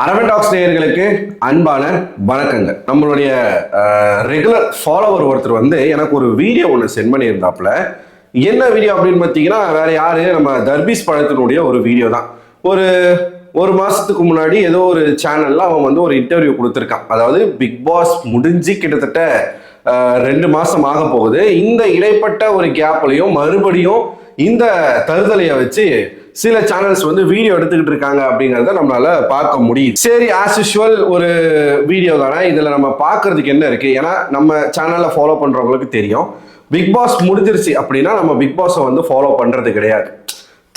Aravind tax நேயர்களுக்கு அன்பான வணக்கங்கள். நம்மளுடைய ரெகுலர் ஃபாலோவர் ஒருத்தர் எனக்கு ஒரு வீடியோ ஒன்று சென்ட் பண்ணியிருந்தாப்புல. என்ன வீடியோ அப்படின்னு பார்த்தீங்கன்னா, வேற யாரு, நம்ம தர்பீஸ் பழத்தினுடைய ஒரு வீடியோ தான். ஒரு மாசத்துக்கு முன்னாடி ஏதோ ஒரு சேனல்ல அவன் ஒரு இன்டர்வியூ கொடுத்துருக்கான். அதாவது பிக் பாஸ் முடிஞ்சு கிட்டத்தட்ட 2 மாசம் ஆக போகுது. இந்த இடைப்பட்ட ஒரு கேப்லையும் மறுபடியும் இந்த தருதலையை வச்சு சில சேனல்ஸ் வீடியோ எடுத்துக்கிட்டு இருக்காங்க அப்படிங்கிறத நம்மளால பார்க்க முடியுது. சரி, ஆஸ் யூஷுவல் ஒரு வீடியோ தானே, இதுல நம்ம பார்க்கறதுக்கு என்ன இருக்கு? ஏன்னா நம்ம சேனல்ல ஃபாலோ பண்றவங்களுக்கு தெரியும், பிக் பாஸ் முடிஞ்சிருச்சு அப்படின்னா நம்ம பிக் பாஸை ஃபாலோ பண்றது கிடையாது,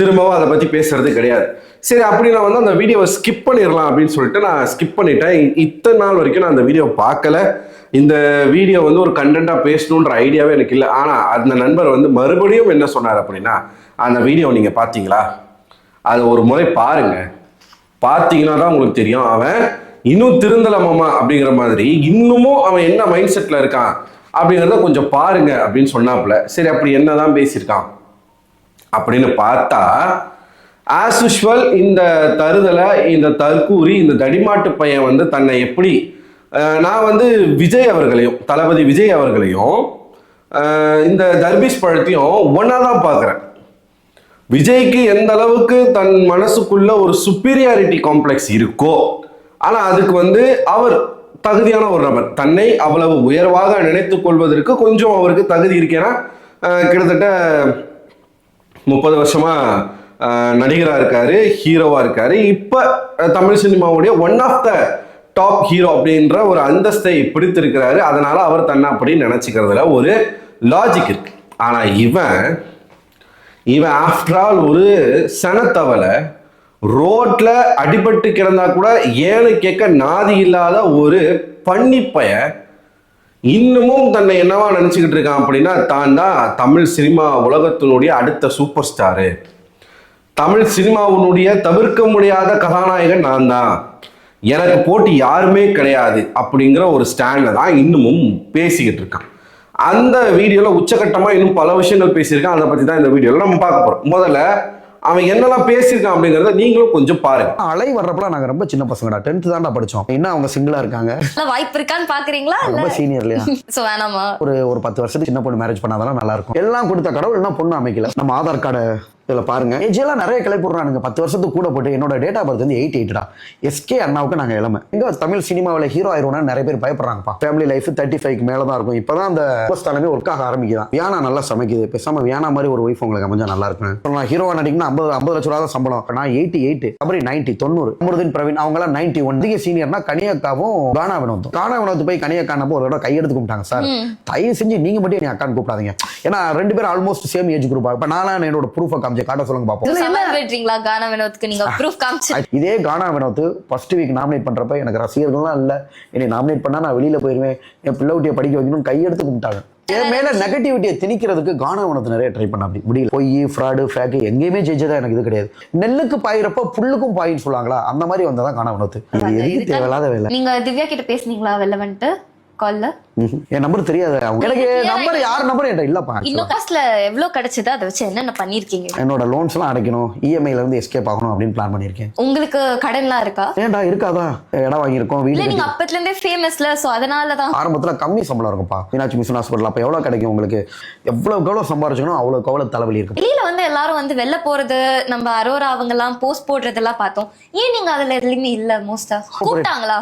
திரும்பவும் அதை பத்தி பேசுறது கிடையாது. சரி, அப்படி நான் அந்த வீடியோவை ஸ்கிப் பண்ணிடலாம் அப்படின்னு சொல்லிட்டு நான் ஸ்கிப் பண்ணிட்டேன். இத்தனை நாள் வரைக்கும் நான் அந்த வீடியோ பார்க்கல. இந்த வீடியோ ஒரு கண்டென்ட்டா பேசணுன்ற ஐடியாவே எனக்கு இல்லை. ஆனா அந்த நண்பர் மறுபடியும் என்ன சொன்னார் அப்படின்னா, அந்த வீடியோ நீங்க பாத்தீங்களா, அதை ஒரு முறை பாருங்க, பார்த்தீங்கன்னா தான் உங்களுக்கு தெரியும் அவன் இன்னும் திருந்தலாமா அப்படிங்கிற மாதிரி, இன்னமும் அவன் என்ன மைண்ட் செட்ல இருக்கான் அப்படிங்கிறத கொஞ்சம் பாருங்க அப்படின்னு சொன்னாப்புல. சரி, அப்படி என்னதான் பேசியிருக்கான் அப்படின்னு பார்த்தா, ஆஸ் யூஷுவல் இந்த தருதலை, இந்த தற்கூரி, இந்த தடிமாட்டு பையன் தன்னை எப்படி, நான் விஜய் அவர்களையும், தளபதி விஜய் அவர்களையும் இந்த தர்பீஸ் பழத்தையும் ஒன்னா தான் பார்க்குறேன். விஜய்க்கு எந்த அளவுக்கு தன் மனசுக்குள்ள ஒரு சுப்பீரியாரிட்டி காம்ப்ளெக்ஸ் இருக்கோ, ஆனா அதுக்கு அவர் தகுதியான ஒரு நபர், தன்னை அவ்வளவு உயர்வாக நினைத்துக் கொள்வதற்கு கொஞ்சம் அவருக்கு தகுதி இருக்கேன்னா, கிட்டத்தட்ட 30 வருஷமா நடிகரா இருக்காரு, ஹீரோவா இருக்காரு. இப்ப தமிழ் சினிமாவுடைய one of the top hero அப்படின்ற ஒரு அந்தஸ்தை பிடித்திருக்கிறாரு. அதனால அவர் தன்னை அப்படி நினைச்சுக்கிறதுல ஒரு லாஜிக் இருக்கு. ஆனா இவன் ஆஃப்டர் ஆல் ஒரு சனத்தவலை, ரோட்ல அடிபட்டு கிடந்தா கூட ஏன்னு கேட்க நாதி இல்லாத ஒரு பன்னிப்பைய இன்னமும் தன்னை என்னவா நினைச்சுக்கிட்டு இருக்கான் அப்படின்னா, தான் தான் தமிழ் சினிமா உலகத்தினுடைய அடுத்த சூப்பர் ஸ்டாரு, தமிழ் சினிமாவினுடைய தவிர்க்க முடியாத கதாநாயகன் நான் தான், எனக்கு போட்டி யாருமே கிடையாது அப்படிங்கிற ஒரு ஸ்டாண்ட்ல தான் இன்னமும் பேசிக்கிட்டு இருக்கான். அந்த வீடியோல உச்சகட்டமா இன்னும் பல விஷயங்கள் பேசியிருக்கான். அதை பத்தி தான் இந்த வீடியோல நம்ம பார்க்க போறோம். முதல்ல அவன் என்னெல்லாம் பேசியிருக்கான் அப்படிங்கறத நீங்களும் கொஞ்சம் பாருங்க. அலை வர்றப்பலாம் நாங்க ரொம்ப சின்ன பசங்கடா, 10th தான்டா படிச்சோம். இன்னும் அவங்க சிங்கிளா இருக்காங்க, வாய்ப்பு இருக்கான்னு பாக்குறீங்களா? ரொம்ப சீனியர் இல்லையா? சோ வேணாமா, ஒரு 10 வருஷத்துக்கு சின்ன பொண்ணு மேரேஜ் பண்ணாதான் நல்லா இருக்கும். எல்லாம் கொடுத்த கடவுள் என்ன பொண்ணு அமைக்கல. நம்ம ஆதார் கார்டு இதில் பாருங்க, ஏஜெல்லாம் நிறைய கிளப்பிடுறானுங்க. 10 வருஷத்துக்கு கூட போட்டு என்னோட டேட் ஆஃப் பர்த் 88டா. எஸ்கே அண்ணாவுக்கு நாங்கள் இளமை. எங்க தமிழ் சினிமாவில் ஹீரோ ஆயிரோம்னா நிறைய பேர் பயப்படுறாங்கப்பா. ஃபேமிலி லைஃப் 35க்கு மேலே தான் இருக்கும். இப்போதான் அந்த தலைமை ஒர்க்காக ஆரம்பிக்குதான். வியானா நல்லா சமைக்குது, பேசாம வியானா மாதிரி ஒரு ஒய்ஃப் உங்களுக்கு அமைஞ்சா நல்லா இருக்கும். நான் ஹீரோவா நடிக்கணும், 50 லட்ச ரூபா தான் சம்பளம். நான் 88, அப்படி 90, 90. அமருதீன் பிரவீன் அவங்களாம் 91. அதிக சீனியர்னா கனியக்காவும் கானா வினோத் போய் கனியக்கானப்போ ஒரு தடவை கையெடுத்து கூப்பிட்டாங்க. சார் தயவு செஞ்சு நீங்க மட்டும் என் அக்கான்னு கூப்பிடாதீங்க, ஏன்னா 2 பேரும் ஆல்மோஸ்ட் சேம் ஏஜ் குரூப். இப்போ நானும் என்னோட ப்ரூஃபை காமிச்சு காட்ட சொல்லுங்க பார்ப்போம். இதே கானா வினோத் ஃபர்ஸ்ட் வீக் நாமினேட் பண்றப்ப எனக்கு ரசிகர்கள்லாம் இல்ல, என்னை நாமினேட் பண்ணா நான் வெளியில போயிருவேன், என் பிள்ளைக்குட்டியை படிக்க வைக்கணும் கையெடுத்து கும்பிட்டாங்க. என் மேல நெகட்டிவிட்டியை திணிக்கிறதுக்கு கானா வினோத் நிறைய ட்ரை பண்ண, அப்படி முடியல. பொய், ஃப்ராடு, ஃபேக் எங்கேயுமே ஜெயிச்சதா எனக்கு இது கிடையாது. நெல்லுக்கு பாயிரப்ப புல்லுக்கும் பாயின்னு சொல்லுவாங்களா, அந்த மாதிரி வந்ததான் கானா வினோத். எதுக்கு தேவையில்லாத வேலை. நீங்க திவ்யா கிட்ட பேசுனீங்களா வெளில வந்துட்டு கால்ல? என் நம்பர் தெரியாது, எனக்கு நம்பர் யார் நம்பர் என்கிட்ட இல்லப்பா. இன்னும் காசுல எவ்வளவு கிடைச்சது, அதை வச்சு என்னென்ன பண்ணிருக்கீங்க? என்னோட லோன்ஸ் எல்லாம் அடைக்கணும், இஎம்ஐல இருந்து எஸ்கேப் ஆகணும் அப்படின்னு பிளான் பண்ணிருக்கேன். உங்களுக்கு கடன்லாம் இருக்கா? ஏன்டா இருக்காதா, இடம் வாங்கியிருக்கோம், வீடு. நீங்க அப்பத்துல இருந்தே ஃபேமஸ்ல, சோ அதனாலதான். ஆரம்பத்துல கம்மி சம்பளம் இருக்கும்பா மீனாட்சி மிஷன் ஹாஸ்பிட்டல். அப்ப எவ்வளவு கிடைக்கும் உங்களுக்கு? எவ்வளவு சம்பாரிச்சணும் அவ்வளவு தலைவலி இருக்கு. வெளியில எல்லாரும் வெளில போறது, நம்ம அரோரா அவங்க எல்லாம் போஸ்ட் போடுறதெல்லாம் பார்த்தோம். ஏன் நீங்க அதுல எதுலயுமே இல்ல? மோஸ்டா கூப்பிட்டாங்களா?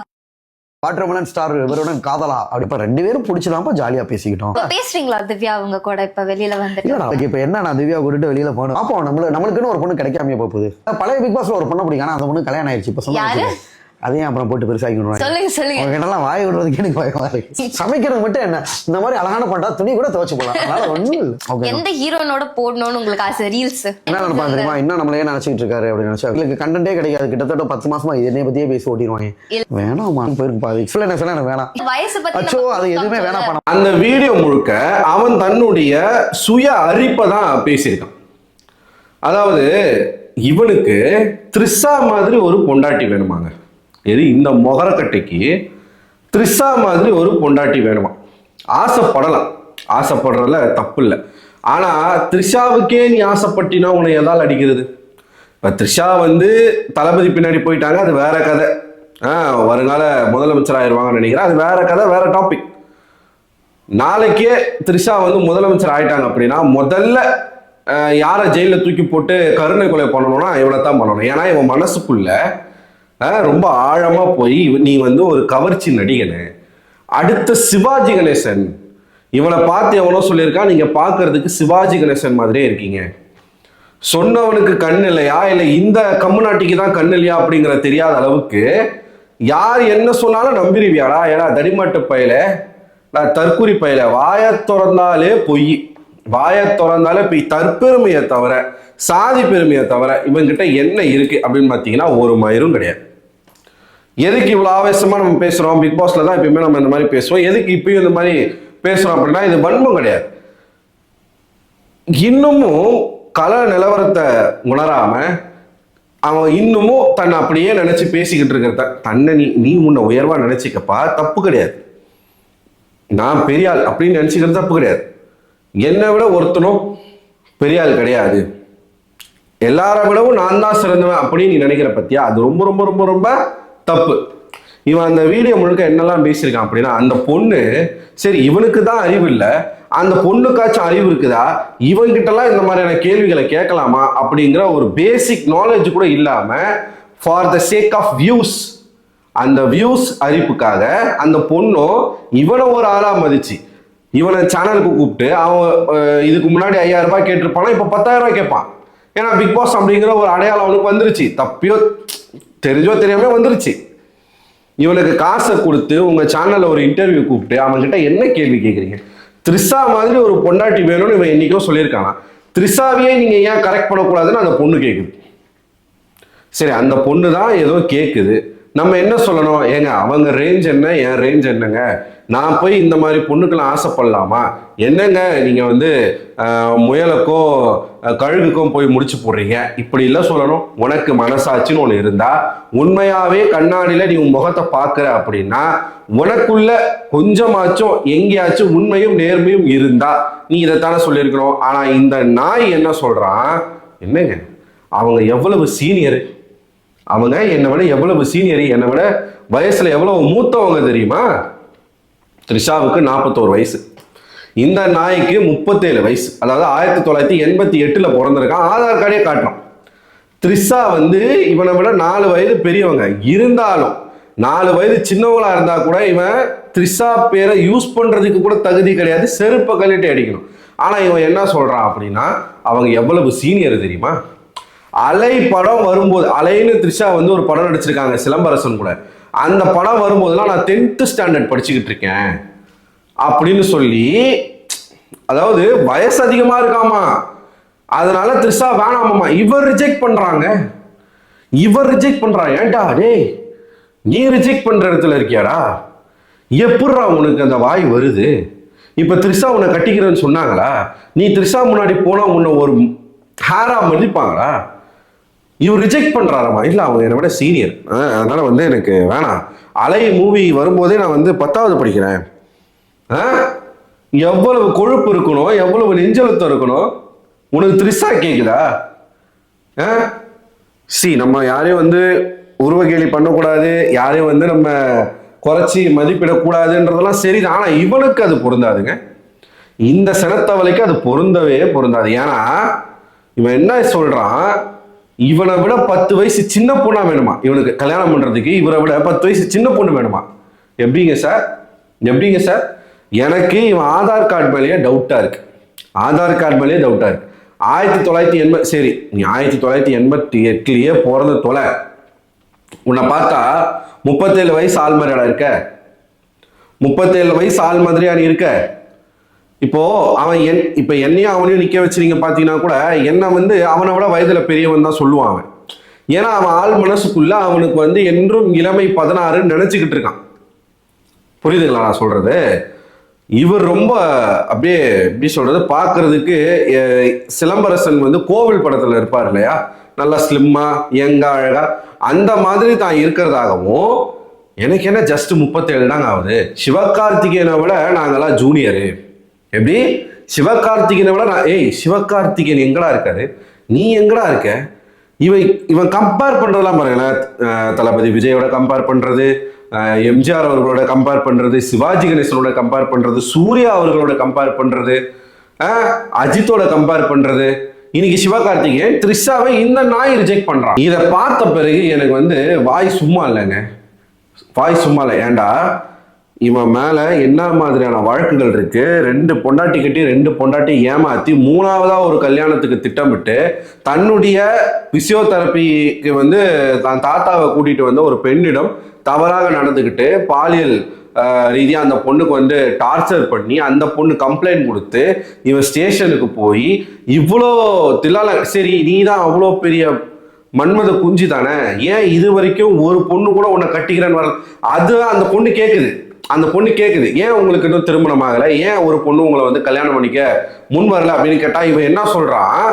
வாட்டர்மெலன் ஸ்டார் இவருடன் காதலா, அப்படி இப்ப 2 பேரும் பிடிச்சதாப்பா ஜாலியா பேசிக்கிட்டோம். பேசுறீங்களா திவ்யா அவங்க கூட? இப்ப வெளியில வந்து இப்ப என்ன, நான் திவ்யா கூட்டிட்டு வெளியில போகணும். அப்போ நம்மளுக்குன்னு ஒரு பொண்ணு கிடைக்காம போகுது. பழைய பிக் பாஸ்ல ஒரு பொண்ணு பிடிக்கும், ஆனா அந்த பொண்ணு கல்யாணம் ஆயிடுச்சு. இப்ப சொன்னாங்க அதையும் அப்புறம் போட்டு பெருசாக்கி சொல்லுங்க. வாய் விடுறதுக்கு எனக்கு பயமா இருக்கு. சமைக்கிறது மட்டும் என்ன, இந்த மாதிரி அழகான பண்றா துணி கூட துவச்சு போடலாம். அதனால ஒண்ணும் இல்லை. எந்த ஹீரோனோட போடணும்னு உங்களுக்கு ஆசை? ரீல்ஸ் என்ன நினைப்பாங்க தெரியுமா, இன்னும் நம்மளே நினைச்சிட்டு இருக்காரு அப்படின்னு நினைச்சா உங்களுக்கு கண்டென்ட்டே கிடைக்காது. கிட்டத்தட்ட 10 மாசமா என்னைய பத்தியே பேசி ஓட்டிடுவாங்க. வேணாமா போயிருக்கு பாதி எக்ஸ்பிளனேஷன் வேணாம். வயசு பத்தி அச்சோ அது எதுவுமே வேணாம் பண்ண. அந்த வீடியோ முழுக்க அவன் தன்னுடைய சுய அரிப்பை தான் பேசியிருக்கான். அதாவது இவனுக்கு த்ரிஷா மாதிரி ஒரு பொண்டாட்டி வேணுமாங்க. எது, இந்த மொகரக்கட்டைக்கு த்ரிஷா மாதிரி ஒரு பொண்டாட்டி வேணுமா? ஆசைப்படலாம், ஆசைப்படுறதுல தப்பு இல்லை. ஆனா த்ரிஷாவுக்கே நீ ஆசைப்பட்டினா உன்னை எதால் அடிக்கிறது? இப்ப த்ரிஷா தளபதி பின்னாடி போயிட்டாங்க, அது வேற கதை. வருங்கால முதலமைச்சர் ஆயிடுவாங்கன்னு நினைக்கிறேன். அது வேற கதை, வேற டாபிக். நாளைக்கே த்ரிஷா வந்து முதலமைச்சர் ஆயிட்டாங்க அப்படின்னா முதல்ல யாரை ஜெயிலில் தூக்கி போட்டு கருணை கொலை பண்ணணும்னா இவனை தான் பண்ணணும். ஏன்னா இவன் மனசுக்குள்ள ரொம்ப ஆழமா போய் நீ வந்து ஒரு கவர்ச்சி நடிகனு, அடுத்த சிவாஜி கணேசன், இவனை பார்த்து எவனோ சொல்லியிருக்கான் நீங்க பார்க்கறதுக்கு சிவாஜி கணேசன் மாதிரியே இருக்கீங்க, சொன்னவனுக்கு கண் இல்லையா இல்லை இந்த கம்முநாட்டிக்கு தான் கண் இல்லையா அப்படிங்கிற தெரியாத அளவுக்கு யார் என்ன சொன்னாலும் நம்பிடுவியாடா? ஏன்னா தடிமாட்டு பயில, நான் தற்குறி பயில, வாய திறந்தாலே பொய், வாய திறந்தாலே போய் தற்பெருமையை தவிர சாதி பெருமையை தவிர இவங்கிட்ட என்ன இருக்கு அப்படின்னு பார்த்தீங்கன்னா ஒரு மயிரும் கிடையாது. எதுக்கு இவ்வளோ ஆவேசமா நம்ம பேசுறோம்? பிக் பாஸ்ல தான் எப்பயுமே நம்ம இந்த மாதிரி பேசுவோம். எதுக்கு இப்பயும் இந்த மாதிரி பேசுறோம் அப்படின்னா இது வன்மம் கிடையாது. இன்னமும் கல நிலவரத்தை உணராம அவன் இன்னமும் தன்னை அப்படியே நினைச்சு பேசிக்கிட்டு இருக்கிறத தன்னை நீ உன்னை உயர்வா நினைச்சிக்கப்பா, தப்பு கிடையாது. நான் பெரிய ஆள் அப்படின்னு நினைச்சுக்கிறது தப்பு கிடையாது. என்னை விட ஒருத்தனும் பெரிய ஆள் கிடையாது, எல்லாரை விடவும் நான் தான் சிறந்தவன் அப்படின்னு நீ நினைக்கிற பத்தியா, அது ரொம்ப ரொம்ப ரொம்ப ரொம்ப தப்பு. இவன் அந்த வீடியோ முழுக்க என்னெல்லாம் பேசியிருக்கான் அப்படின்னா, அந்த பொண்ணு சரி இவனுக்கு தான் அறிவு இல்லை, அந்த பொண்ணுக்காச்சும் அறிவு இருக்குதா, இவன்கிட்டலாம் இந்த மாதிரியான கேள்விகளை கேட்கலாமா அப்படிங்கிற ஒரு பேசிக் நாலேஜ் கூட இல்லாம for the sake of views, அந்த வியூஸ் அறிவுக்காக அந்த பொண்ணும் இவனை ஒரு ஆளா மதிச்சு இவனை சேனலுக்கு கூப்பிட்டு அவன் இதுக்கு முன்னாடி 5000 ரூபாய் கேட்டிருப்பானா, இப்போ 10,000 ரூபாய் கேட்பான். ஏன்னா பிக் பாஸ் அப்படிங்கிற ஒரு அடையாளம் அவனுக்கு வந்துருச்சு, தப்பியோ தெரிஞ்சோ தெரியாம வந்துருச்சு. இவனுக்கு காசை கொடுத்து உங்க சேனல்ல ஒரு இன்டர்வியூ கூப்பிட்டு அவன்கிட்ட என்ன கேள்வி கேட்குறீங்க? த்ரிஷா மாதிரி ஒரு பொண்டாட்டி வேணும்னு இவன் என்னைக்கோ சொல்லியிருக்கானா, த்ரிஷாவையே நீங்க ஏன் கரெக்ட் பண்ணக்கூடாதுன்னு அந்த பொண்ணு கேட்குது. சரி அந்த பொண்ணு தான் ஏதோ கேட்குது, நம்ம என்ன சொல்லணும்? ஏங்க அவங்க ரேஞ்ச் என்ன, என் ரேஞ்ச் என்னங்க, நான் போய் இந்த மாதிரி பொண்ணுக்கெல்லாம் ஆசைப்படலாமா? என்னங்க நீங்க வந்து முயலுக்கும் கழுகுக்கும் போய் முடிச்சு போடுறீங்க, இப்படி இல்லை சொல்லணும். உனக்கு மனசாட்சின்னு ஒன்று இருந்தா, உண்மையாவே கண்ணாடியில நீ உன் முகத்தை பார்க்குற அப்படின்னா உனக்குள்ள கொஞ்சமாச்சும் எங்கேயாச்சும் உண்மையும் நேர்மையும் இருந்தா நீ இதைத்தானே சொல்லியிருக்கணும். ஆனா இந்த நாய் என்ன சொல்றான், என்னங்க அவங்க எவ்வளவு சீனியரு, அவங்க என்னை விட எவ்வளவு சீனியர், என்னை விட வயசுல எவ்வளவு மூத்தவங்க தெரியுமா? த்ரிஷாவுக்கு 41 வயசு, இந்த நாய்க்கு 37 வயசு, அதாவது 1988 பிறந்திருக்கான். ஆதார் கார்டே காட்டுறான். த்ரிஷா வந்து இவனை விட 4 வயது பெரியவங்க, இருந்தாலும் 4 வயது சின்னவங்களா இருந்தா கூட இவன் த்ரிஷா பேரை யூஸ் பண்றதுக்கு கூட தகுதி கிடையாது, செருப்பை கழட்டி அடிக்கணும். ஆனா இவன் என்ன சொல்றான் அப்படின்னா அவங்க எவ்வளவு சீனியர் தெரியுமா? அலை படம் வரும்போது, அலைன்னு த்ரிஷா வந்து ஒரு படம் நடிச்சிருக்காங்க சிலம்பரசன் கூட, அந்த படம் வரும்போதுலாம் நான் 10th ஸ்டாண்டர்ட் படிச்சுக்கிட்டு இருக்கேன் அப்படின்னு சொல்லி, அதாவது வயசு அதிகமா இருக்காமா, அதனால த்ரிஷா வேணாமாமா. இவர் ரிஜெக்ட் பண்றாங்க, இவர் ரிஜெக்ட் பண்றாங்க. ஏன்டா டேய் நீ ரிஜெக்ட் பண்ற இடத்துல இருக்கியாடா, எப்படிடா உனக்கு அந்த வாய் வருது? இப்ப த்ரிஷா உன்னை கட்டிக்கிறேன்னு சொன்னாங்களா? நீ த்ரிஷா முன்னாடி போனா உன்னை ஒரு ஹேரா மதிப்பாங்களா? இவர் ரிஜெக்ட் பண்றாராமா, இல்லை அவங்க என்னை விட சீனியர், அதனால வந்து எனக்கு வேணாம். அலை மூவி வரும்போதே நான் வந்து 10வது படிக்கிறேன். எவ்வளவு கொழுப்பு இருக்கணும், எவ்வளவு நெஞ்சலுத்தம் இருக்கணும் உனக்கு த்ரிஷா கேக்குதா? நம்ம யாரையும் வந்து உருவகேலி பண்ணக்கூடாது, யாரையும் வந்து நம்ம குறைச்சி மதிப்பிடக்கூடாதுன்றதெல்லாம் சரிதான். ஆனா இவனுக்கு அது பொருந்தாதுங்க, இந்த சனத்தவளைக்கு அது பொருந்தவே பொருந்தாது. ஏன்னா இவன் என்ன சொல்றான், இவனை விட 10 வயசு சின்ன பொண்ணா வேணுமா இவனுக்கு கல்யாணம் பண்றதுக்கு, இவரை விட 10 வயசு சின்ன பொண்ணு வேணுமா? எப்படிங்க சார், எப்படிங்க சார்? எனக்கு இவன் ஆதார் கார்டு மேலேயே டவுட்டா இருக்கு, ஆதார் கார்டு மேலேயே டவுட்டா இருக்கு. 1980 சரி நீ 1988 பிறந்த தொலை, உன்னை பார்த்தா 37 வயசு ஆள் மாதிரியா இருக்க, 37 வயசு ஆள் மாதிரியா நீ இருக்க. இப்போ அவன் இப்ப என்னையும் அவனையும் நிக்க வச்சு நீங்க பாத்தீங்கன்னா கூட என்ன வந்து அவனை விட வயதுல பெரியவன் தான் சொல்லுவான் அவன். ஏன்னா அவன் ஆள் மனசுக்குள்ள அவனுக்கு வந்து என்றும் இளமை 16 நினைச்சுக்கிட்டு இருக்கான். புரியுதுங்களா நான் சொல்றது? இவர் ரொம்ப அப்படியே எப்படி சொல்றது, பாக்குறதுக்கு சிலம்பரசன் வந்து கோவில் படத்துல இருப்பார் இல்லையா, நல்லா ஸ்லிம்மா யங்கா அழகா, அந்த மாதிரி தான் இருக்கிறதாகவும், எனக்கு என்ன ஜஸ்ட் 37 தாங்க ஆகுது, சிவகார்த்திகேயனை விட நாங்கெல்லாம் ஜூனியரு. எப்படி சிவகார்த்திகேயனை விட நான், சிவகார்த்திகேயன் எங்கடா இருக்காரு, நீ எங்கடா இருக்க, இவன் கம்பேர் பண்றதெல்லாம் பாருங்களேன், தளபதி விஜயோட கம்பேர் பண்றது, எம்ஜிஆர் அவர்களோட கம்பேர் பண்றது, சிவாஜி கணேசனோட கம்பேர் பண்றது, சூர்யா அவர்களோட கம்பேர் பண்றது, அஜித்தோட கம்பேர் பண்றது, இன்னைக்கு சிவகார்த்திகேயன் த்ரிஷாவை இந்த நாய் ரிஜெக்ட் பண்றான். இதை பார்த்த பிறகு எனக்கு வந்து வாய் சும்மா இல்லைங்க, வாய் சும்மா இல்லை. ஏண்டா இவன் மேல என்ன மாதிரியான வழக்குகள் இருக்கு, 2 பொண்டாட்டி கட்டி 2 பொண்டாட்டி ஏமாத்தி 3ஆவதா ஒரு கல்யாணத்துக்கு திட்டமிட்டு தன்னுடைய பிசியோதெரபிக்கு வந்து தான் தாத்தாவை கூட்டிட்டு வந்த ஒரு பெண்ணிடம் தவறாக நடந்துக்கிட்டு பாலியல் ரீதியா அந்த பொண்ணுக்கு வந்து டார்ச்சர் பண்ணி அந்த பொண்ணு கம்ப்ளைண்ட் கொடுத்து இவன் ஸ்டேஷனுக்கு போய் இவ்வளோ தில்லால, சரி நீ தான் அவ்வளோ பெரிய மன்மத குஞ்சு தானே, ஏன் இது வரைக்கும் ஒரு பொண்ணு கூட உன்னை கட்டிக்கிறேன்னு வரல, அது அந்த பொண்ணு கேட்குது. அந்த பொண்ணு கேட்குது, ஏன் உங்களுக்கு இன்னும் திருமணம் ஆகலை, ஏன் ஒரு பொண்ணு உங்களை வந்து கல்யாணம் பண்ணிக்க முன் வரல அப்படின்னு கேட்டா இவன் என்ன சொல்றான்,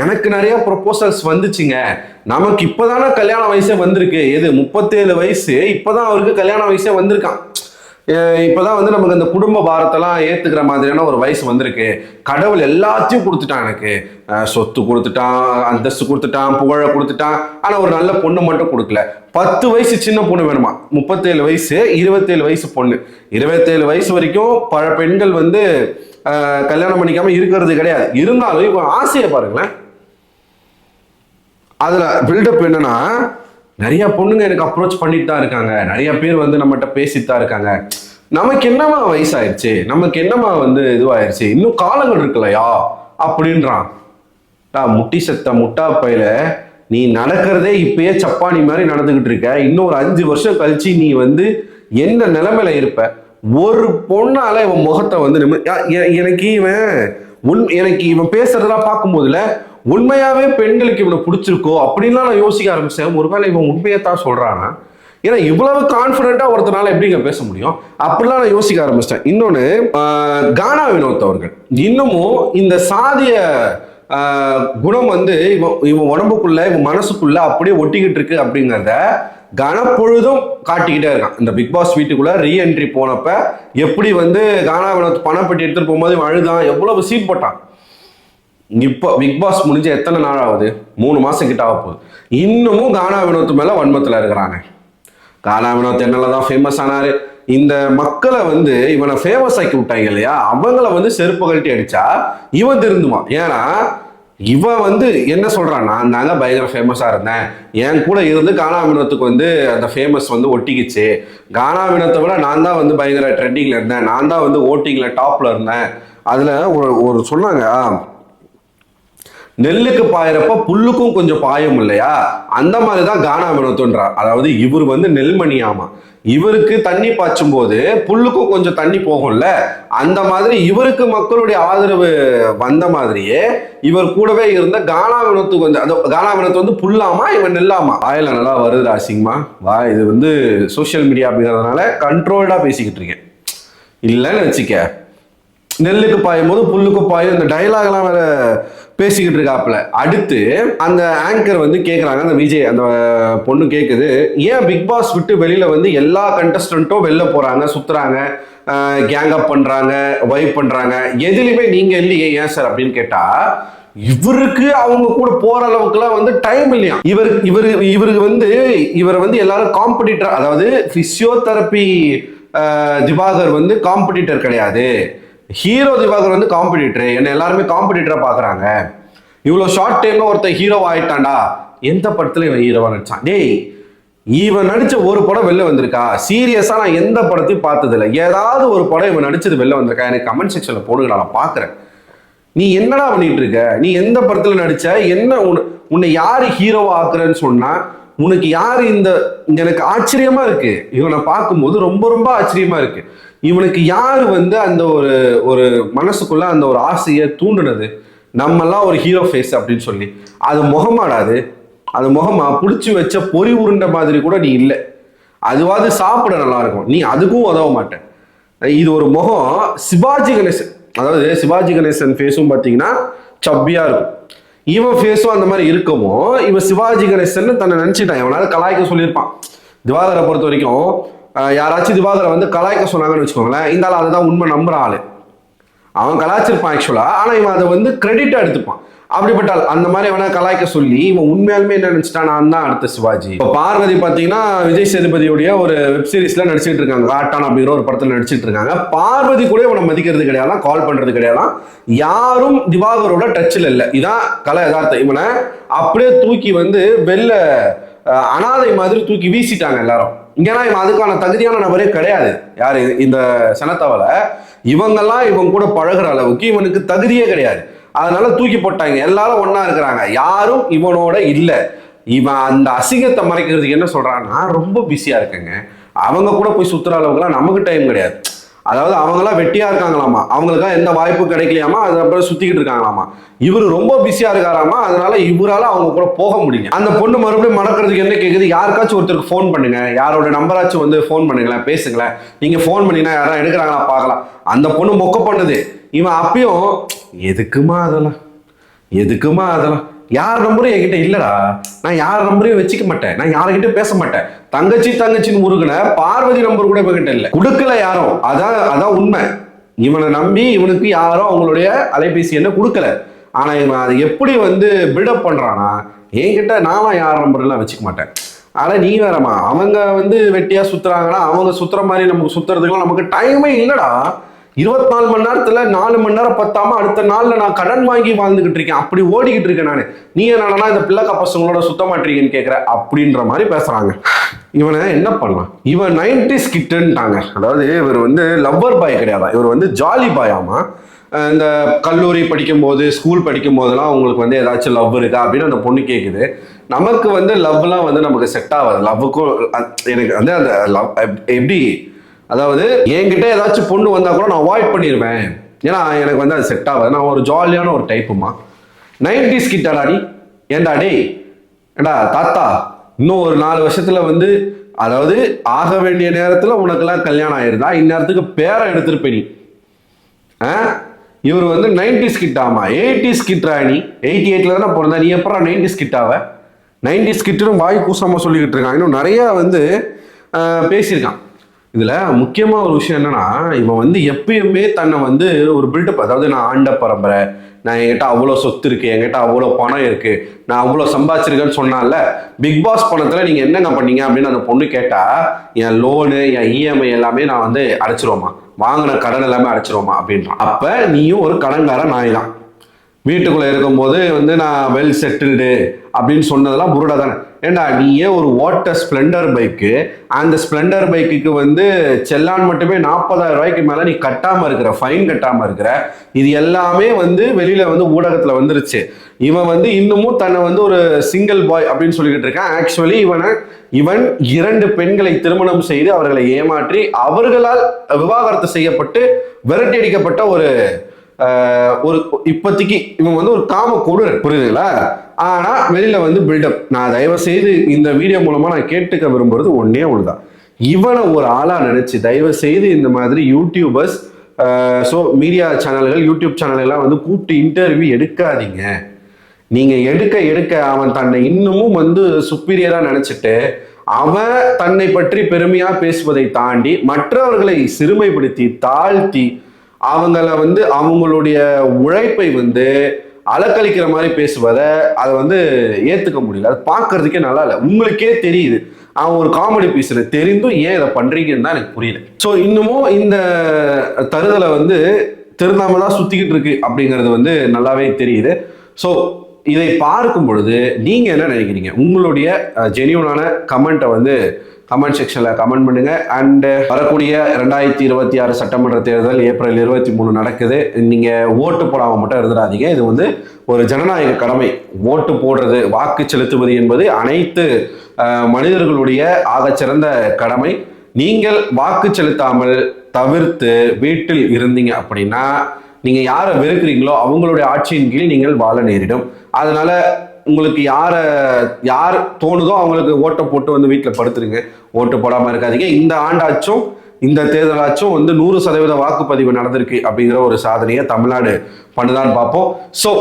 எனக்கு நிறைய ப்ரொபோசல்ஸ் வந்துச்சுங்க, நமக்கு இப்பதானே கல்யாண வயசே வந்திருக்கு, எது 37 வயசு, இப்பதான் அவருக்கு கல்யாண வயசே வந்திருக்கான், இப்பதான் வந்து நமக்கு அந்த குடும்ப பாரத்தெல்லாம் ஏத்துக்கிற மாதிரியான ஒரு வயசு வந்திருக்கு, கடவுள் எல்லாத்தையும் கொடுத்துட்டான், எனக்கு சொத்து கொடுத்துட்டான், அந்தஸ்து கொடுத்துட்டான், புகழை கொடுத்துட்டான், ஆனா ஒரு நல்ல பொண்ணு மட்டும் கொடுக்கல. 10 வயசு சின்ன பொண்ணு வேணுமா, 37 வயசு 27 வயசு பொண்ணு, 27 வயசு வரைக்கும் பல பெண்கள் வந்து கல்யாணம் பண்ணிக்காம இருக்கிறது கிடையாது. இருந்தாலும் இப்ப ஆசையை பாருங்களேன், அதுல பில்டப் என்னன்னா, நிறைய பொண்ணுங்க எனக்கு அப்ரோச் பண்ணிட்டு தான் இருக்காங்க, நிறைய பேர் வந்து நம்மகிட்ட பேசிட்டு தான் இருக்காங்க, நமக்கு என்னமா வயசாயிருச்சு, நமக்கு என்னமா வந்து இதுவாயிருச்சு, இன்னும் காலங்கள் இருக்குல்லையா அப்படின்றான். முட்டி செத்த முட்டா பையில, நீ நடக்கிறதே இப்பயே சப்பானி மாதிரி நடந்துகிட்டு இருக்க, இன்னும் ஒரு 5 வருஷம் கழிச்சு நீ வந்து என்ன நிலைமையில இருப்ப, ஒரு பொண்ணால இவன் முகத்தை வந்து எனக்கு இவன் பேசுறதெல்லாம் பார்க்கும்போதுல உண்மையாவே பெண்களுக்கு இவனை பிடிச்சிருக்கோ அப்படின்லாம் நான் யோசிக்க ஆரம்பிச்சேன். ஒருவேளை இவன் உண்மையத்தான் சொல்றானா, ஏன்னா இவ்வளவு கான்பிடண்டா ஒருத்தனால எப்படிங்க பேச முடியும், அப்படிலாம் நான் யோசிக்க ஆரம்பிச்சிட்டேன். இன்னொன்னு, கானா வினோத் அவர்கள் இன்னமும் இந்த சாதிய குணம் வந்து இவன் உடம்புக்குள்ள இவன் மனசுக்குள்ள அப்படியே ஒட்டிக்கிட்டு இருக்கு அப்படிங்கிறத கனப்பொழுதும் காட்டிக்கிட்டே இருக்கான். இந்த பிக் பாஸ் வீட்டுக்குள்ள ரீஎன்ட்ரி போனப்ப எப்படி வந்து கானா வினோத் பணப்பட்டி எடுத்துட்டு போகும்போது இவன் அழுதான், எவ்வளவு சீன் போட்டான். இப்போ பிக் பாஸ் முடிஞ்ச எத்தனை நாள் ஆகுது, 3 மாசம் கிட்ட ஆக போகுது, இன்னமும் கானா வினோத் மேல வன்மத்துல இருக்கிறாங்க. கானா வினோத் என்னதான் ஃபேமஸ் ஆனாரு, இந்த மக்களை வந்து இவனை ஃபேமஸ் ஆக்கி விட்டாங்க இல்லையா, அவங்கள வந்து செருப்பு கழட்டி அடிச்சா இவன் திருந்துவான். ஏன்னா இவன் வந்து என்ன சொல்றான், நான் தாங்க பயங்கர ஃபேமஸா இருந்தேன், என் கூட இருந்து கானா வினோத்துக்கு வந்து அந்த ஃபேமஸ் வந்து ஒட்டிக்கிச்சு, கானா வினோத்தை விட நான் தான் வந்து பயங்கர ட்ரெண்டிங்ல இருந்தேன், நான் தான் வந்து ஓட்டிங்ல டாப்ல இருந்தேன். அதுல ஒரு சொன்னாங்க, நெல்லுக்கு பாயிரப்ப புல்லுக்கும் கொஞ்சம் பாயம் இல்லையா, அந்த மாதிரிதான் கானா வினோத்துன்றார். அதாவது இவர் வந்து நெல்மணி, ஆமா, இவருக்கு தண்ணி பாய்ச்சும் போது புல்லுக்கும் கொஞ்சம் தண்ணி போகும்ல, அந்த மாதிரி இவருக்கு மக்களுடைய ஆதரவு வந்த மாதிரியே இவர் கூடவே இருந்த கானா வினோத்துக்கு வந்து, அந்த கானா வினோத்து வந்து புல்லாமா இவன் நெல்லாமா, வாயில நல்லா வருது அசிங்கமா, இது வந்து சோசியல் மீடியா அப்படிங்கிறதுனால கண்ட்ரோல்டா பேசிக்கிட்டு இருக்கேன், இல்லைன்னு வச்சுக்க, நெல்லுக்கு பாயும் போது புல்லுக்கு பாயும், இந்த டைலாக் எல்லாம் வேற பேசிக்கிட்டு இருக்காப்புல. அடுத்து அந்த ஆங்கர் வந்து கேட்குறாங்க, அந்த விஜய் அந்த பொண்ணு கேட்குது, ஏன் பிக் பாஸ் விட்டு வெளியில வந்து எல்லா கண்டஸ்டன்ட்டும் வெளில போறாங்க, சுத்துறாங்க, கேங் அப் பண்றாங்க, வைப் பண்றாங்க, எதுலையுமே நீங்க இல்லையே ஏன் சார் அப்படின்னு கேட்டா, இவருக்கு அவங்க கூட போற அளவுக்குலாம் வந்து டைம் இல்லையா. இவருக்கு வந்து இவரை வந்து எல்லாரும் காம்படிட்டர், அதாவது பிசியோதெரபி திவாகர் வந்து காம்படிட்டர் கிடையாது, ஹீரோ திவாகர் வந்து காம்படிட்டர், என்ன எல்லாருமே காம்படிட்டரா பாக்குறாங்க, இவ்வளவு ஷார்ட் டைம்ல ஒருத்தர் ஹீரோ ஆயிட்டான்டா, எந்த படத்துல இவன் ஹீரோவா நடிச்சான், டேய் இவன் நடிச்ச ஒரு படம் வெளில வந்திருக்கா, சீரியஸா நான் எந்த படத்தையும் பார்த்தது இல்லை, ஏதாவது ஒரு படம் இவன் நடிச்சது வெளில வந்திருக்கா, எனக்கு கமெண்ட் செக்ஷன்ல போடுங்க, நான் பாக்குறேன், நீ என்னடா பண்ணிட்டு இருக்க, நீ எந்த படத்துல நடிச்ச, என்ன உன்னை யாரு ஹீரோவா ஆக்குறன்னு சொன்னா, உனக்கு யாரு இந்த, எனக்கு ஆச்சரியமா இருக்கு, இவனை பார்க்கும்போது ரொம்ப ரொம்ப ஆச்சரியமா இருக்கு, இவனுக்கு யாரு வந்து அந்த ஒரு மனசுக்குள்ள அந்த ஒரு ஆசையை தூண்டுனது, நம்மெல்லாம் ஒரு ஹீரோ ஃபேஸ் அப்படின்னு சொல்லி, அது முகமாடாது, அது முகமா புடிச்சு வச்ச பொறி உருண்ட மாதிரி கூட நீ இல்லை, அதுவாது சாப்பிட நல்லா இருக்கும், நீ அதுக்கும் உதவ மாட்டேன், இது ஒரு முகம். சிவாஜி கணேசன், அதாவது சிவாஜி கணேசன் ஃபேஸும் பார்த்தீங்கன்னா சப்பியா இருக்கும், இவன் ஃபேஸும் அந்த மாதிரி இருக்கவும் இவன் சிவாஜி கணேசன் தன்னை நினைச்சிட்டான், இவனால கலாய்க்க சொல்லியிருப்பான். திவாகரை பொறுத்த வரைக்கும் யாராச்சும் திவாகரை வந்து கலாய்க்க சொன்னாங்கன்னு வச்சுக்கோங்களேன், இந்த ஆள் அதுதான் உண்மை நம்புற ஆளு, அவன் கலாச்சிருப்பான் ஆக்சுவலா, ஆனா இவன் அதை வந்து கிரெடிட்டா எடுத்துப்பான். அப்படிப்பட்டால் அந்த மாதிரி வேணா கலாய்க்க சொல்லி இவன் உண்மையாலுமே என்ன நினைச்சிட்டான், நான் தான் அடுத்த சிவாஜி. இப்போ பார்வதி பாத்தீங்கன்னா விஜய் சேதுபதியுடைய ஒரு வெப் சீரிஸ்ல நடிச்சிட்டு இருக்காங்க, காட்டான் அப்படிங்கிற ஒரு படத்துல நடிச்சிட்டு இருக்காங்க. பார்வதி கூட இவனை மதிக்கிறது கிடையாது, கால் பண்றது கிடையாது, யாரும் திவாகரோட டச்சில் இல்லை. இதான் கலை யதார்த்தம். இவனை அப்படியே தூக்கி வந்து வெளில அனாதை மாதிரி தூக்கி வீசிட்டாங்க எல்லாரும். இங்கன்னா இவன் அதுக்கான தகுதியான நபரே கிடையாது. யாரு இந்த சனத்தவளை, இவங்கெல்லாம் இவன் கூட பழகுற அளவுக்கு இவனுக்கு தகுதியே கிடையாது. அதனால தூக்கி போட்டாங்க. எல்லாரும் ஒன்னா இருக்கிறாங்க, யாரும் இவனோட இல்ல. இவன் அந்த அசிங்கத்தை மறைக்கிறதுக்கு என்ன சொல்றான்னா, ரொம்ப பிஸியா இருக்கேங்க, அவங்க கூட போய் சுத்துற அளவுக்குலாம் நமக்கு டைம் கிடையாது. அதாவது அவங்களாம் வெட்டியா இருக்காங்களாமா, அவங்களுக்கெல்லாம் எந்த வாய்ப்பு கிடைக்கலையாமா, அதுக்கப்புறம் சுத்திக்கிட்டு இருக்காங்களாமா. இவரு ரொம்ப பிஸியா இருக்காராமா, அதனால இவரால அவங்க கூட போக முடியல. அந்த பொண்ணு மறுபடியும் மடக்கிறதுக்கு என்ன கேக்குது, யாருக்காச்சும் ஒருத்தருக்கு ஃபோன் பண்ணுங்க, யாரோட நம்பராச்சும் வந்து ஃபோன் பண்ணுங்களேன், பேசுங்களேன், நீங்க ஃபோன் பண்ணினா யாரும் எடுக்கிறாங்களா பார்க்கலாம். அந்த பொண்ணு மொக்க பண்ணுது. இவன் அப்பயும் எதுக்குமா அதெல்லாம், எதுக்குமா அதெல்லாம், யார் நம்பரும் என்கிட்ட இல்லடா, நான் யார் நம்பரையும் வச்சுக்க மாட்டேன், நான் யார்கிட்ட பேச மாட்டேன், தங்கச்சின்னு முருகன பார்வதி நம்பர் கூட என்கிட்ட இல்லை, கொடுக்கல யாரும். அதான் உண்மை. இவனை நம்பி இவனுக்கு யாரும் அவங்களுடைய அலைபேசி என்ன கொடுக்கல. ஆனா இவன் அதை எப்படி வந்து பில்டப் பண்றானா, என்கிட்ட நானும் யார் நம்பர் எல்லாம் வச்சுக்க மாட்டேன். ஆனா நீ வேறமா, அவங்க வந்து வெட்டியா சுத்துறாங்கன்னா அவங்க சுத்துற மாதிரி நமக்கு சுத்துறதுக்குலாம் நமக்கு டைமே இல்லடா. 24 மணி நேரத்துல 4 மணி நேரம் பத்தாம அடுத்த நாள்ல நான் கடன் வாங்கி வாழ்ந்துகிட்டு இருக்கேன், அப்படி ஓடிக்கிட்டு இருக்கேன் நானு. நீ என்னன்னா இந்த பிள்ளைக்கா பசங்களோட சுத்த மாட்டீங்கன்னு கேட்கிற அப்படின்ற மாதிரி பேசுறாங்க. இவனை என்ன பண்ணலாம், இவன் 90s கிட்டுன்ட்டாங்க. அதாவது இவர் வந்து லவ்வர் பாய் கிடையாதா, இவர் வந்து ஜாலி பாயாமா. இந்த கல்லூரி படிக்கும் போது, ஸ்கூல் படிக்கும் போதெல்லாம் உங்களுக்கு வந்து ஏதாச்சும் லவ் இருக்கா அப்படின்னு அந்த பொண்ணு கேட்குது. நமக்கு வந்து லவ்லாம் வந்து நமக்கு செட் ஆகாது. லவ்வுக்கும் எனக்கு வந்து அந்த லவ் எப்படி, அதாவது என்கிட்ட ஏதாச்சும் பொண்ணு வந்தா கூட நான் அவாய்ட் பண்ணிடுவேன், ஏன்னா எனக்கு வந்து அது செட் ஆகாது. நான் ஒரு ஜாலியான ஒரு டைப்புமா. 90s கிட்டாடாடி, ஏண்டா டே, ஏண்டா தாத்தா, இன்னும் ஒரு 4 வருஷத்துல வந்து, அதாவது ஆக வேண்டிய நேரத்துல உனக்கெல்லாம் கல்யாணம் ஆயிருந்தா இந்நேரத்துக்கு பேரை எடுத்துருப்ப நீ. இவர் வந்து 90s கிட்டாமா, 80s கிட்டா. நீ 88ல தானே பிறந்தா, நீ எப்படா 90s கிட்டாவ? 90s கிட்டுன்னு வாய் கூசாம சொல்லிக்கிட்டு இருக்கான். இன்னும் நிறைய வந்து பேசியிருக்கான். இதுல முக்கியமா ஒரு விஷயம் என்னன்னா, இவன் வந்து எப்பயுமே தன்னை வந்து ஒரு பில்டப், அதாவது நான் ஆண்ட பரம்பரை, நான் என்கிட்ட அவ்வளோ சொத்து இருக்கு, என்கிட்ட அவ்வளோ பணம் இருக்கு, நான் அவ்வளோ சம்பாதிச்சிருக்கேன்னு சொன்னால, பிக் பாஸ் பணத்துல நீங்க என்னங்க பண்ணீங்க அப்படின்னு அந்த பொண்ணு கேட்டா, என் லோனு, என் இஎம்ஐ எல்லாமே நான் வந்து அடைச்சிருவோமா, வாங்கின கடன் எல்லாமே அடைச்சிருவோமா அப்படின்றான். அப்ப நீயும் ஒரு கடன்கார நாய் தான். வீட்டுக்குள்ள இருக்கும்போது வந்து நான் வெல் செட்டில்டு அப்படின்னு சொன்னதெல்லாம் புருடா தானே. ஏண்டா நீயே ஒரு ஓட்டர் ஸ்ப்ளெண்டர் பைக்கு, அந்த ஸ்ப்ளெண்டர் பைக்குக்கு வந்து செல்லான் மட்டுமே 40,000 ரூபாய்க்கு மேல நீ கட்டாம இருக்கிற, ஃபைன் கட்டாம இருக்கிற. இது எல்லாமே வந்து வெளியில வந்து ஊடகத்துல வந்துருச்சு. இவன் வந்து இன்னமும் தன்னை வந்து ஒரு சிங்கிள் பாய் அப்படின்னு சொல்லிக்கிட்டு இருக்கான். ஆக்சுவலி இவன் 2 பெண்களை திருமணம் செய்து அவர்களை ஏமாற்றி அவர்களால் விவாகரத்து செய்யப்பட்டு விரட்டி அடிக்கப்பட்ட ஒரு இப்போதைக்கு இவன் வந்து ஒரு காம கொடூரன், புரியுதுங்களா? ஆனா வெளியில வந்து பில்டப். நான் தயவு செய்து இந்த வீடியோ மூலமா நான் கேட்டுக்க விரும்புறது ஒன்னே ஒண்ணுதான், இவனை ஒரு ஆளா நினைச்சு தயவு செய்து இந்த மாதிரி யூடியூபர்ஸ், மீடியா சேனல்கள், யூடியூப் சேனல் எல்லாம் வந்து கூப்பிட்டு இன்டர்வியூ எடுக்காதீங்க. நீங்க எடுக்க அவன் தன்னை இன்னமும் வந்து சுப்பீரியரா நினைச்சிட்டு அவன் தன்னை பற்றி பெருமையா பேசுவதை தாண்டி மற்றவர்களை சிறுமைப்படுத்தி தாழ்த்தி அவங்கள வந்து அவங்களுடைய உழைப்பை வந்து அலக்களிக்கிற மாதிரி பேசுவதை அதை வந்து ஏத்துக்க முடியல. அது பார்க்கறதுக்கே நல்லா இல்லை. உங்களுக்கே தெரியுது அவன் ஒரு காமெடி பீஸ்ல, தெரிந்தும் ஏன் இதை பண்றீங்கன்னு தான் எனக்கு புரியல. ஸோ இன்னமும் இந்த தருதலை வந்து திருந்தாம தான் சுத்திக்கிட்டு இருக்கு அப்படிங்கிறது வந்து நல்லாவே தெரியுது. ஸோ இதை பார்க்கும் பொழுது நீங்க என்ன நினைக்கிறீங்க? உங்களுடைய ஜெனியூனான கமெண்ட்டை வந்து கமெண்ட் செக்ஷன்ல கமெண்ட் பண்ணுங்க. அண்ட் வரக்கூடிய 2026 சட்டமன்ற தேர்தல் ஏப்ரல் 23 நடக்குது. நீங்க ஓட்டு போடாம மட்டும் இருந்துடாதீங்க. இது வந்து ஒரு ஜனநாயக கடமை. ஓட்டு போடுறது, வாக்கு செலுத்துவது என்பது அனைத்து மனிதர்களுடைய ஆகச்சிறந்த கடமை. நீங்கள் வாக்கு செலுத்தாமல் தவிர்த்து வீட்டில் இருந்தீங்க அப்படின்னா நீங்க யாரை வெறுக்கிறீங்களோ அவங்களுடைய ஆட்சியின் கீழ் நீங்கள் வாழ நேரிடும். அதனால உங்களுக்கு யார் தோணுதோ அவங்களுக்கு ஓட்டை போட்டு வந்து வீட்டில் படுத்துருங்க. ஓட்டு போடாமல் இருக்காதீங்க. இந்த ஆண்டாச்சும் இந்த தேர்தலாச்சும் வந்து 100% வாக்குப்பதிவு நடந்திருக்கு அப்படிங்கிற ஒரு சாதனையை தமிழ்நாடு பண்ணுதான்னு பார்ப்போம். ஸோ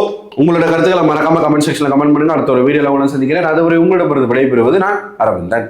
உங்களோட கருத்துக்களை மறக்காம கமெண்ட் செக்ஷன்ல கமெண்ட் பண்ணுங்க. அடுத்த ஒரு வீடியோல உங்களை சந்திக்கிறேன். அதுவரை உங்களிடமிருந்து விடைபெறுவது நான் அரவிந்தன்.